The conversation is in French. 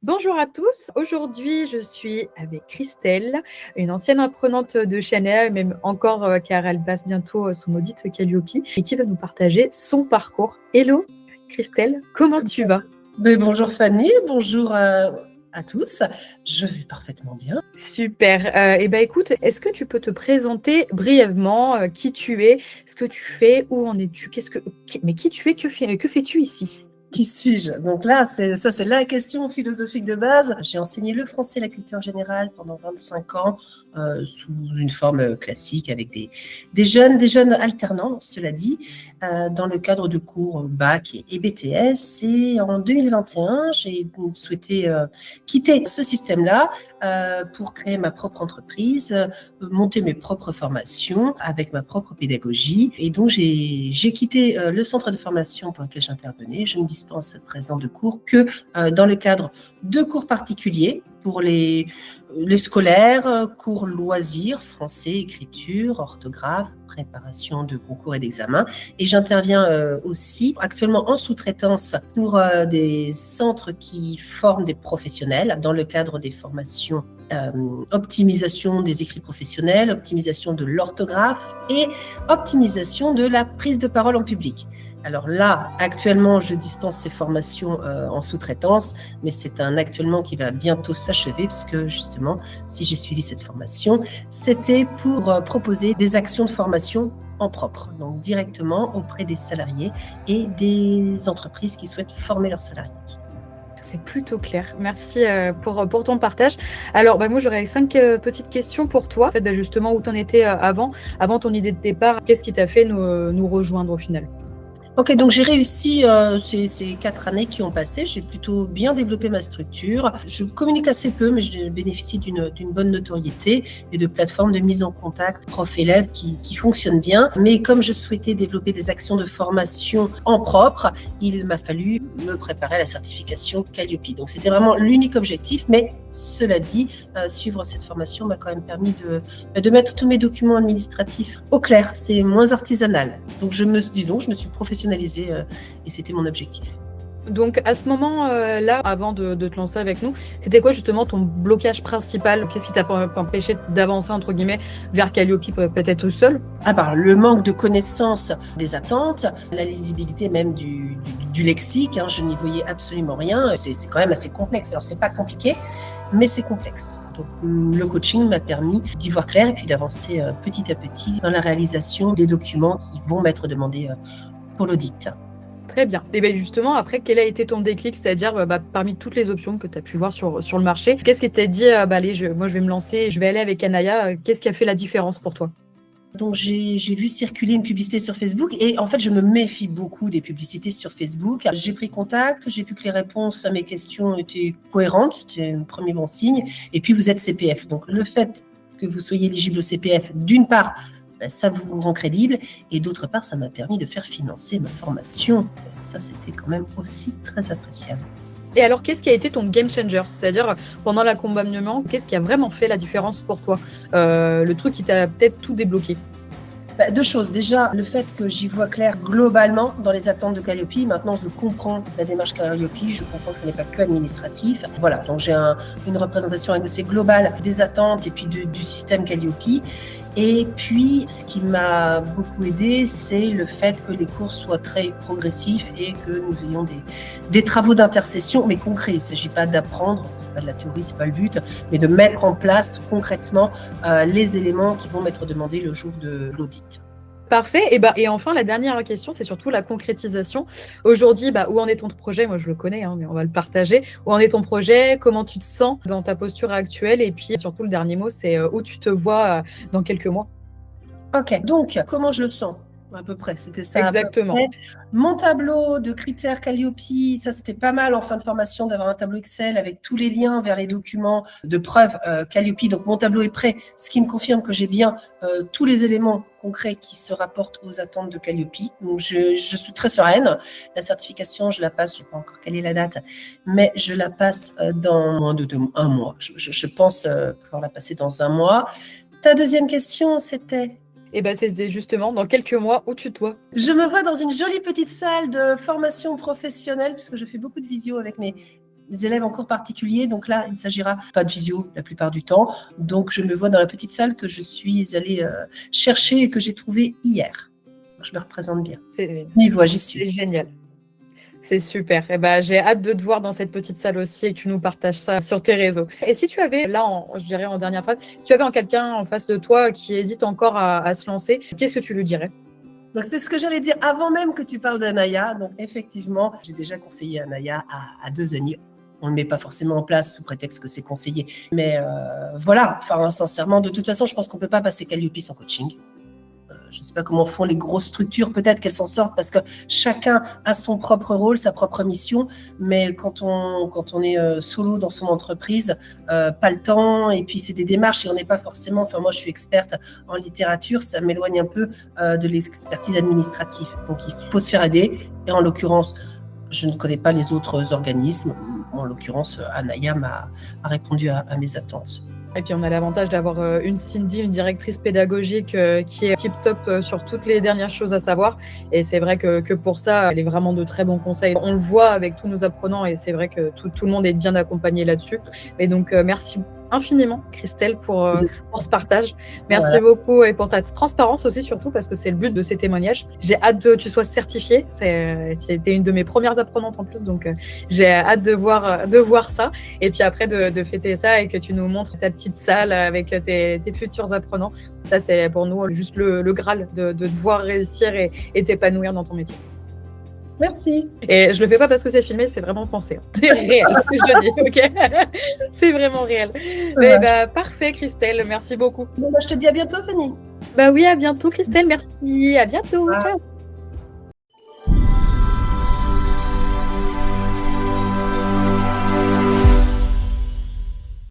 Bonjour à tous. Aujourd'hui, je suis avec Christelle, une ancienne apprenante de Chanel, même encore car elle passe bientôt son audit Calliope et qui va nous partager son parcours. Hello Christelle, comment tu vas? Bonjour Fanny, bonjour à tous. Je vais parfaitement bien. Super. Écoute, est-ce que tu peux te présenter brièvement qui tu es, ce que tu fais, où en es-tu, mais qui tu es, que fais-tu ici? Qui suis-je? Donc là, c'est la question philosophique de base. J'ai enseigné le français et la culture générale pendant 25 ans sous une forme classique avec des jeunes alternants, cela dit, dans le cadre de cours bac et BTS. Et en 2021, j'ai souhaité quitter ce système-là pour créer ma propre entreprise, monter mes propres formations avec ma propre pédagogie. Et donc, j'ai quitté le centre de formation pour lequel j'intervenais. Je ne dispense à présent de cours que dans le cadre de cours particuliers pour les scolaires, cours loisirs, français, écriture, orthographe, préparation de concours et d'examens. Et j'interviens aussi actuellement en sous-traitance pour des centres qui forment des professionnels dans le cadre des formations optimisation des écrits professionnels, optimisation de l'orthographe et optimisation de la prise de parole en public. Alors là, actuellement, je dispense ces formations en sous-traitance, mais c'est un actuellement qui va bientôt s'achever, puisque justement, si j'ai suivi cette formation, c'était pour proposer des actions de formation en propre, donc directement auprès des salariés et des entreprises qui souhaitent former leurs salariés. C'est plutôt clair. Merci pour ton partage. Alors, moi, j'aurais 5 petites questions pour toi. En fait, justement, où tu en étais avant ton idée de départ. Qu'est-ce qui t'a fait nous rejoindre au final? Ok, donc j'ai réussi ces 4 années qui ont passé. J'ai plutôt bien développé ma structure. Je communique assez peu, mais je bénéficie d'une bonne notoriété et de plateformes de mise en contact prof-élève qui fonctionnent bien. Mais comme je souhaitais développer des actions de formation en propre, il m'a fallu me préparer à la certification Calliope. Donc c'était vraiment l'unique objectif. Mais cela dit, suivre cette formation m'a quand même permis de mettre tous mes documents administratifs au clair. C'est moins artisanal. Donc je me suis professionnalisée et c'était mon objectif. Donc, à ce moment-là, avant de te lancer avec nous, c'était quoi justement ton blocage principal? Qu'est-ce qui t'a empêché d'avancer, entre guillemets, vers Calliope peut-être tout seul? Le manque de connaissance des attentes, la lisibilité même du lexique, hein, je n'y voyais absolument rien. C'est quand même assez complexe. Alors, c'est pas compliqué, mais c'est complexe. Donc, le coaching m'a permis d'y voir clair et puis d'avancer petit à petit dans la réalisation des documents qui vont m'être demandés pour l'audit. Très bien. Et bien justement, après, quel a été ton déclic? C'est-à-dire, parmi toutes les options que tu as pu voir sur le marché, qu'est-ce qui t'a dit, allez, moi, je vais me lancer, je vais aller avec Anaya. Qu'est-ce qui a fait la différence pour toi? Donc j'ai vu circuler une publicité sur Facebook et en fait je me méfie beaucoup des publicités sur Facebook. J'ai pris contact, j'ai vu que les réponses à mes questions étaient cohérentes, c'était un premier bon signe. Et puis vous êtes CPF, donc le fait que vous soyez éligible au CPF, d'une part, ça vous rend crédible et d'autre part, ça m'a permis de faire financer ma formation. Ça, c'était quand même aussi très appréciable. Et alors, qu'est-ce qui a été ton game changer? C'est-à-dire, pendant l'accompagnement, qu'est-ce qui a vraiment fait la différence pour toi? Le truc qui t'a peut-être tout débloqué? Deux choses. Déjà, le fait que j'y vois clair globalement dans les attentes de Calliope. Maintenant, je comprends la démarche Calliope. Je comprends que ce n'est pas que administratif. Voilà, donc j'ai une représentation assez globale des attentes et puis du système Calliope. Et puis, ce qui m'a beaucoup aidé, c'est le fait que les cours soient très progressifs et que nous ayons des travaux d'intercession, mais concrets. Il ne s'agit pas d'apprendre, c'est pas de la théorie, c'est pas le but, mais de mettre en place concrètement les éléments qui vont m'être demandés le jour de l'audit. Parfait. Et enfin, la dernière question, c'est surtout la concrétisation. Aujourd'hui, où en est ton projet? Moi, je le connais, hein, mais on va le partager. Où en est ton projet? Comment tu te sens dans ta posture actuelle? Et puis, surtout, le dernier mot, c'est où tu te vois dans quelques mois? Ok, donc comment je le sens? À peu près, c'était ça. Exactement. Mon tableau de critères Calliope, ça c'était pas mal en fin de formation d'avoir un tableau Excel avec tous les liens vers les documents de preuve Calliope. Donc mon tableau est prêt, ce qui me confirme que j'ai bien tous les éléments concrets qui se rapportent aux attentes de Calliope. Donc je suis très sereine. La certification, je la passe, je ne sais pas encore quelle est la date, mais je la passe dans moins de un mois. Je pense pouvoir la passer dans un mois. Ta deuxième question, c'était? C'était justement dans quelques mois où tu te vois. Je me vois dans une jolie petite salle de formation professionnelle, puisque je fais beaucoup de visio avec des élèves encore particuliers. Donc là, il ne s'agira pas de visio la plupart du temps. Donc je me vois dans la petite salle que je suis allée chercher et que j'ai trouvée hier. Je me représente bien. J'y vois, j'y suis. C'est génial. C'est super. Et ben, j'ai hâte de te voir dans cette petite salle aussi et que tu nous partages ça sur tes réseaux. Et si tu avais, là, je dirais en dernière phrase, si tu avais quelqu'un en face de toi qui hésite encore à se lancer, qu'est-ce que tu lui dirais? Donc, c'est ce que j'allais dire avant même que tu parles d'Anaya. Donc, effectivement, j'ai déjà conseillé Anaya à 2 amis. On ne le met pas forcément en place sous prétexte que c'est conseillé. Mais voilà, enfin, sincèrement, de toute façon, je pense qu'on ne peut pas passer Calliope sans coaching. Je ne sais pas comment font les grosses structures, peut-être qu'elles s'en sortent parce que chacun a son propre rôle, sa propre mission. Mais quand on est solo dans son entreprise, pas le temps, et puis c'est des démarches et on n'est pas forcément. Enfin, moi, je suis experte en littérature, ça m'éloigne un peu de l'expertise administrative. Donc, il faut se faire aider. Et en l'occurrence, je ne connais pas les autres organismes. En l'occurrence, Anaya a répondu à mes attentes. Et puis on a l'avantage d'avoir une Cindy, une directrice pédagogique qui est tip-top sur toutes les dernières choses à savoir. Et c'est vrai que pour ça, elle est vraiment de très bons conseils. On le voit avec tous nos apprenants et c'est vrai que tout le monde est bien accompagné là-dessus. Et donc merci infiniment, Christelle, pour ce partage. Merci beaucoup et pour ta transparence aussi, surtout parce que c'est le but de ces témoignages. J'ai hâte que tu sois certifiée. Tu étais une de mes premières apprenantes en plus, donc j'ai hâte de voir ça. Et puis après, de fêter ça et que tu nous montres ta petite salle avec tes futurs apprenants. Ça, c'est pour nous juste le Graal de te voir réussir et t'épanouir dans ton métier. Merci. Et je le fais pas parce que c'est filmé, c'est vraiment pensé. C'est réel, ce que je te dis, ok? C'est vraiment réel. Mais parfait, Christelle, merci beaucoup. Bon, je te dis à bientôt, Fanny. Oui, à bientôt, Christelle, merci. À bientôt. Ciao.